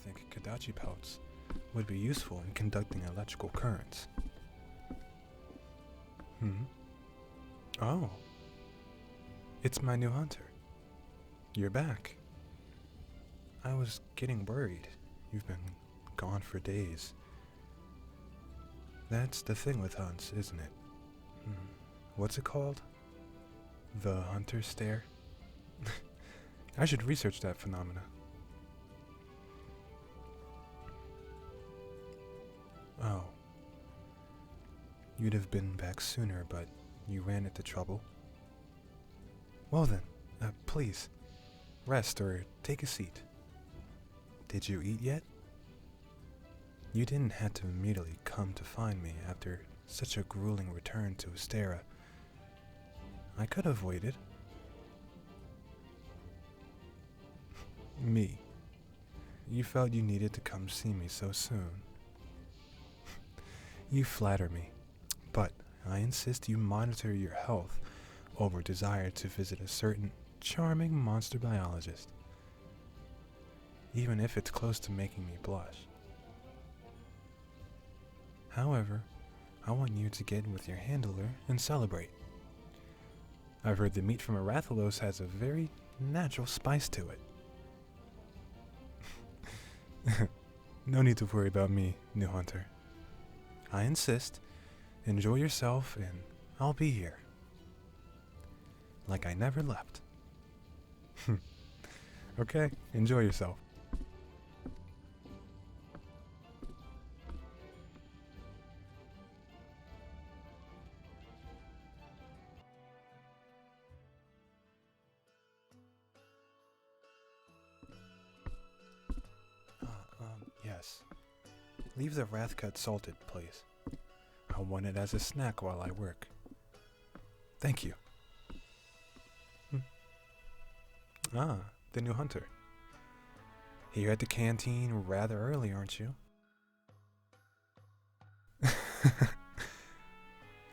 think Kadachi pelts would be useful in conducting electrical currents. Oh. It's my new hunter. You're back. I was getting worried. You've been gone for days. That's the thing with hunts, isn't it? What's it called? The hunter stare? I should research that phenomena. Oh. You'd have been back sooner, but you ran into trouble. Well then, please, rest or take a seat. Did you eat yet? You didn't have to immediately come to find me after such a grueling return to Astera. I could have waited. Me. You felt you needed to come see me so soon. You flatter me, but I insist you monitor your health over desire to visit a certain charming monster biologist, even if it's close to making me blush. However, I want you to get with your handler and celebrate. I've heard the meat from a Rathalos has a very natural spice to it. No need to worry about me, new hunter. I insist. Enjoy yourself, and I'll be here. Like I never left. Okay, enjoy yourself. Yes. Leave the Wrathcut salted, please. I'll want it as a snack while I work. Thank you. Ah, the new hunter. Here at the canteen rather early, aren't you?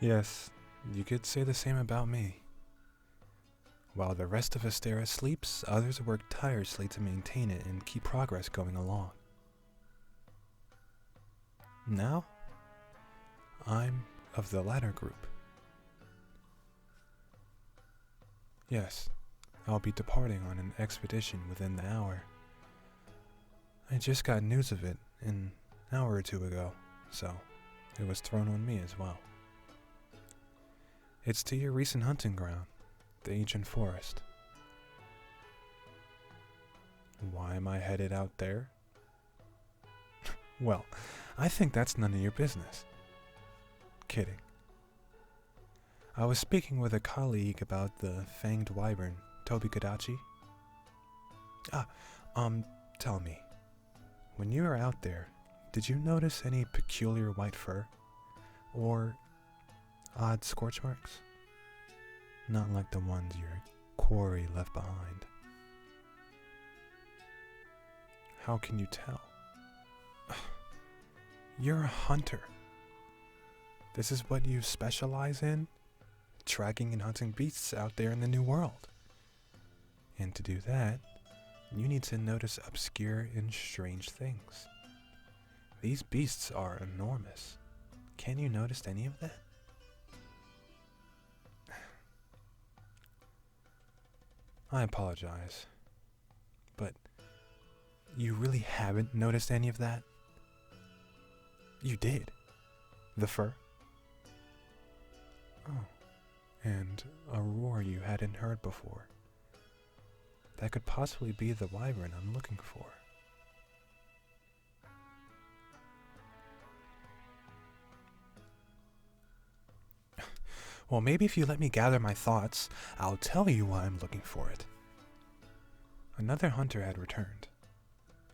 Yes, you could say the same about me. While the rest of Astera sleeps, others work tirelessly to maintain it and keep progress going along. Now, I'm of the latter group. Yes, I'll be departing on an expedition within the hour. I just got news of it an hour or two ago, so it was thrown on me as well. It's to your recent hunting ground, the ancient forest. Why am I headed out there? Well, I think that's none of your business. Kidding. I was speaking with a colleague about the fanged wyvern, Tobi-Kadachi. Tell me, when you were out there, did you notice any peculiar white fur? Or odd scorch marks? Not like the ones your quarry left behind. How can you tell? You're a hunter. This is what you specialize in? Tracking and hunting beasts out there in the new world. And to do that, you need to notice obscure and strange things. These beasts are enormous. Can you notice any of that? I apologize, but you really haven't noticed any of that? You did. The fur? Oh, and a roar you hadn't heard before. That could possibly be the wyvern I'm looking for. Well, maybe if you let me gather my thoughts, I'll tell you why I'm looking for it. Another hunter had returned.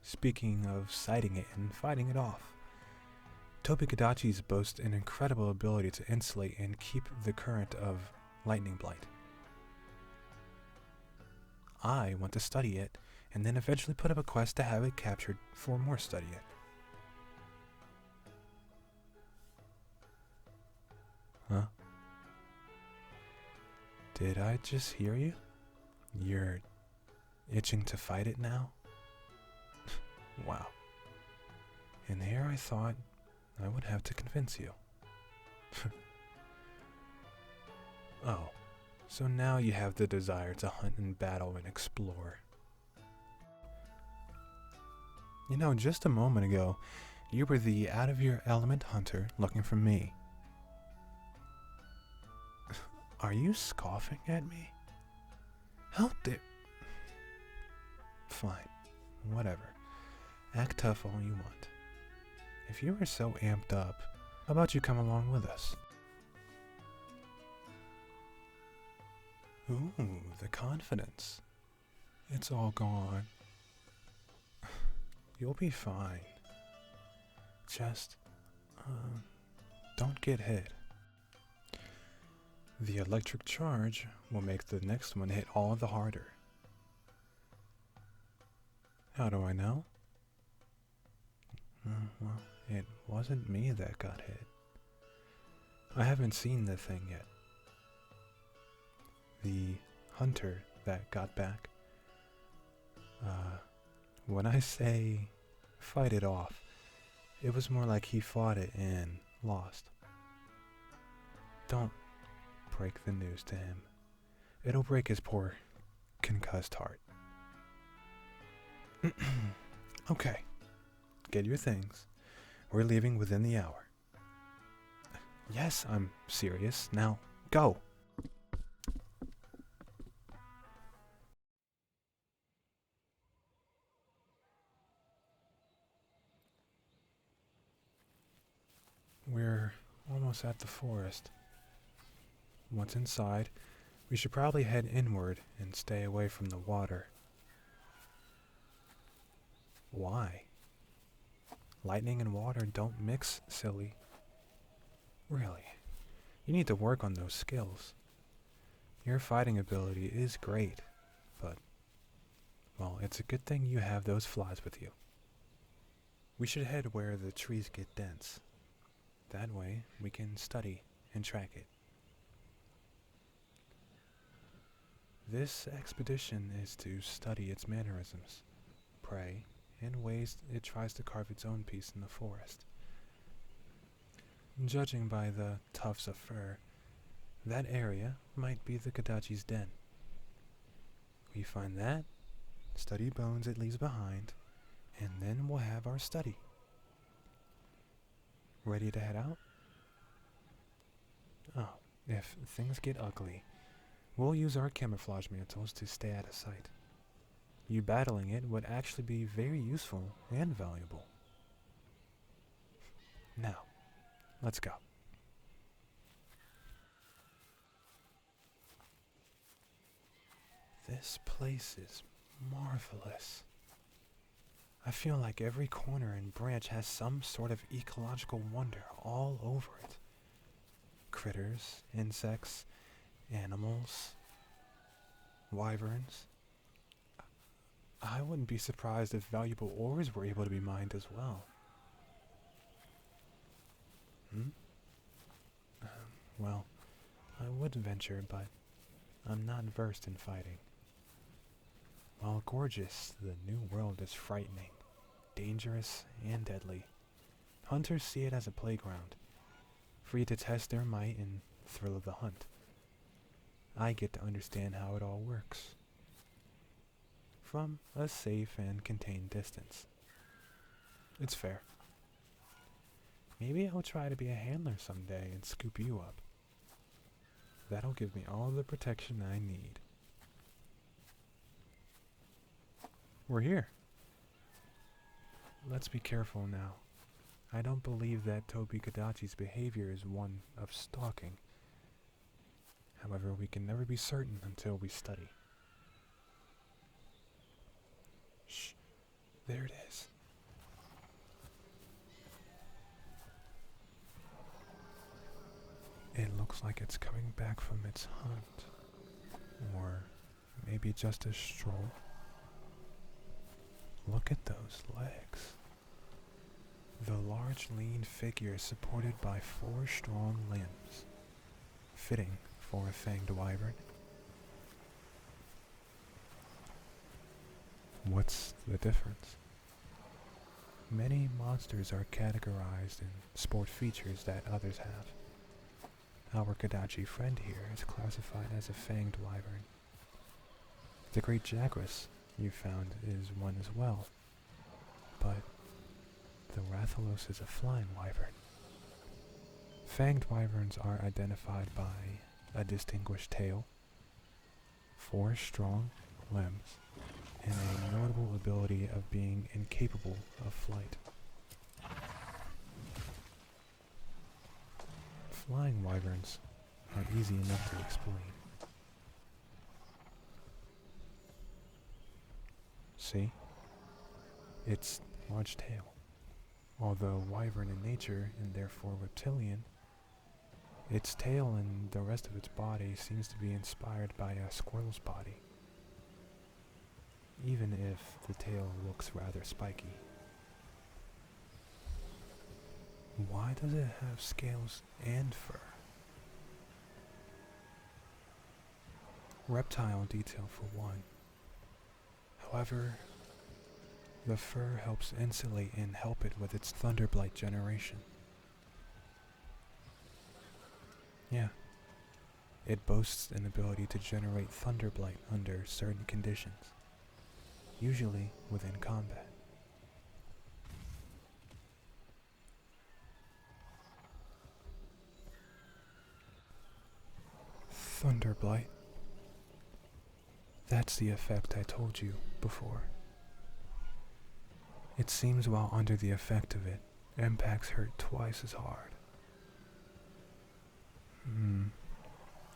Speaking of sighting it and fighting it off, Tobi-Kadachi's boast an incredible ability to insulate and keep the current of lightning blight. I want to study it, and then eventually put up a quest to have it captured for more studying. Huh? Did I just hear you? You're itching to fight it now? Wow, And here I thought I would have to convince you. Oh, so now you have the desire to hunt and battle and explore. You know, just a moment ago, you were the out-of-your-element hunter looking for me. Are you scoffing at me? How dare... Fine, whatever. Act tough all you want. If you are so amped up, how about you come along with us? Ooh, the confidence. It's all gone. You'll be fine. Just, don't get hit. The electric charge will make the next one hit all the harder. How do I know? Well, it wasn't me that got hit. I haven't seen the thing yet. The hunter that got back. When I say fight it off, it was more like he fought it and lost. Don't break the news to him. It'll break his poor, concussed heart. Okay, get your things. We're leaving within the hour. Yes, I'm serious. Now, go! We're almost at the forest. Once inside, we should probably head inward and stay away from the water. Why? Lightning and water don't mix, silly. Really, you need to work on those skills. Your fighting ability is great, but, well, it's a good thing you have those flies with you. We should head where the trees get dense. That way, we can study and track it. This expedition is to study its mannerisms, prey, and ways it tries to carve its own piece in the forest. Judging by the tufts of fur, that area might be the Kadachi's den. We find that, study bones it leaves behind, and then we'll have our study. Ready to head out? Oh, if things get ugly, we'll use our camouflage mantles to stay out of sight. You battling it would actually be very useful and valuable. Now, let's go. This place is marvelous. I feel like every corner and branch has some sort of ecological wonder all over it. Critters, insects, animals, wyverns. I wouldn't be surprised if valuable ores were able to be mined as well. Well, I would venture, but I'm not versed in fighting. While gorgeous, the new world is frightening, dangerous, and deadly. Hunters see it as a playground, free to test their might and thrill of the hunt. I get to understand how it all works, from a safe and contained distance. It's fair. Maybe I'll try to be a handler someday and scoop you up. That'll give me all the protection I need. We're here. Let's be careful now. I don't believe that Tobi-Kadachi's behavior is one of stalking. However, we can never be certain until we study. Shh. There it is. It looks like it's coming back from its hunt. Or maybe just a stroll. Look at those legs. The large, lean figure is supported by 4 strong limbs, fitting for a fanged wyvern. What's the difference? Many monsters are categorized in sport features that others have. Our Kadachi friend here is classified as a fanged wyvern. The great jaguar you found is one as well, but the Rathalos is a flying wyvern. Fanged wyverns are identified by a distinguished tail, 4 strong limbs, and a notable ability of being incapable of flight. Flying wyverns are easy enough to explain. See? Its large tail. Although wyvern in nature and therefore reptilian, its tail and the rest of its body seems to be inspired by a squirrel's body, even if the tail looks rather spiky. Why does it have scales and fur? Reptile detail for one. However, the fur helps insulate and help it with its thunderblight generation. Yeah, it boasts an ability to generate thunderblight under certain conditions, usually within combat. Thunderblight. That's the effect I told you before. It seems while under the effect of it, impacts hurt twice as hard.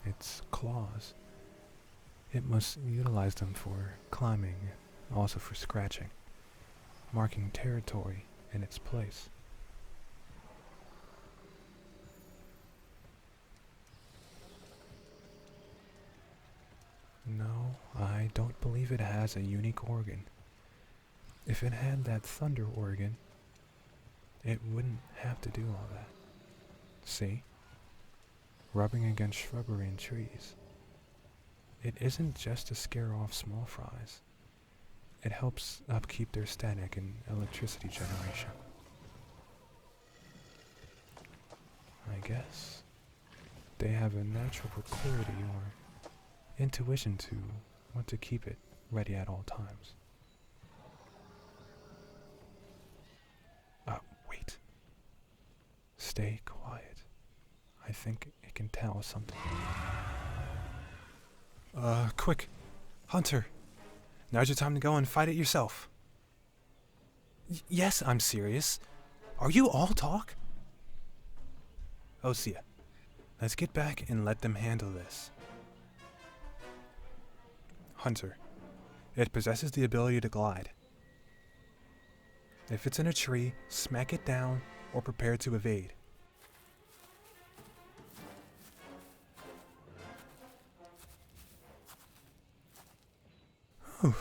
Its claws. It must utilize them for climbing, also for scratching, marking territory in its place. No, I don't believe it has a unique organ. If it had that thunder organ, it wouldn't have to do all that. See? Rubbing against shrubbery and trees. It isn't just to scare off small fries. It helps upkeep their static and electricity generation. I guess they have a natural proclivity or intuition to want to keep it ready at all times. Wait. Stay quiet. I think it can tell something. Quick. Hunter. Now's your time to go and fight it yourself. Yes, I'm serious. Are you all talk? Osea, let's get back and let them handle this. Hunter. It possesses the ability to glide. If it's in a tree, smack it down or prepare to evade. Whew.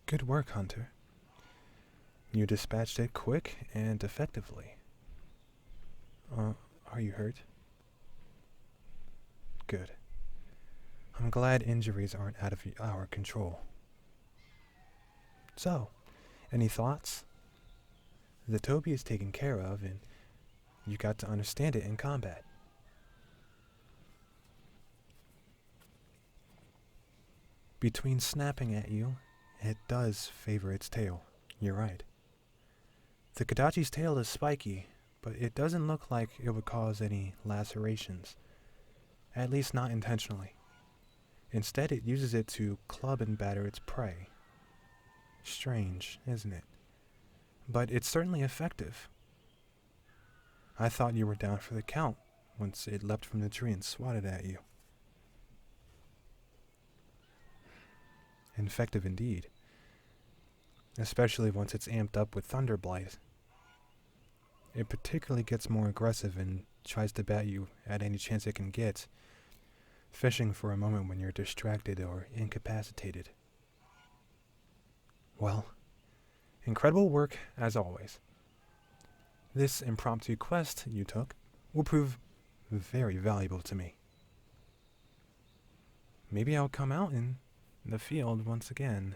Good work, Hunter. You dispatched it quick and effectively. Are you hurt? Good. I'm glad injuries aren't out of our control. So, any thoughts? The Tobi is taken care of, and you got to understand it in combat. Between snapping at you, it does favor its tail. You're right. The Kadachi's tail is spiky, but it doesn't look like it would cause any lacerations. At least not intentionally. Instead, it uses it to club and batter its prey. Strange, isn't it? But it's certainly effective. I thought you were down for the count once it leapt from the tree and swatted at you. Effective indeed. Especially once it's amped up with Thunderblight. It particularly gets more aggressive and tries to bat you at any chance it can get, fishing for a moment when you're distracted or incapacitated. Well, incredible work as always. This impromptu quest you took will prove very valuable to me. Maybe I'll come out in the field once again.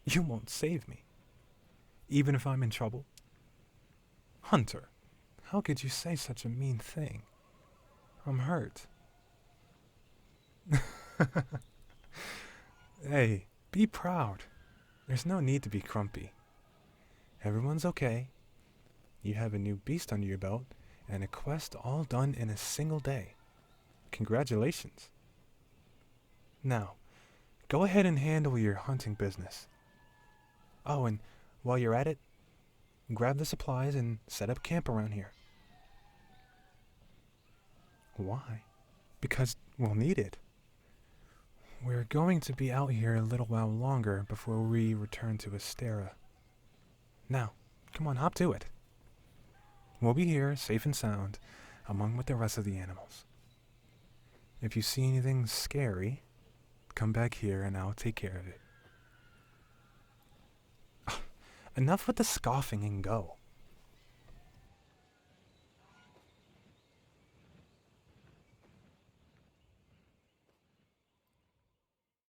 You won't save me, even if I'm in trouble? Hunter, how could you say such a mean thing? I'm hurt. Hey, be proud. There's no need to be grumpy. Everyone's okay. You have a new beast under your belt, and a quest all done in a single day. Congratulations. Now, go ahead and handle your hunting business. Oh, and while you're at it, grab the supplies and set up camp around here. Why? Because we'll need it. We're going to be out here a little while longer before we return to Astera. Now, come on, hop to it. We'll be here, safe and sound, among with the rest of the animals. If you see anything scary, come back here and I'll take care of it. Enough with the scoffing and go.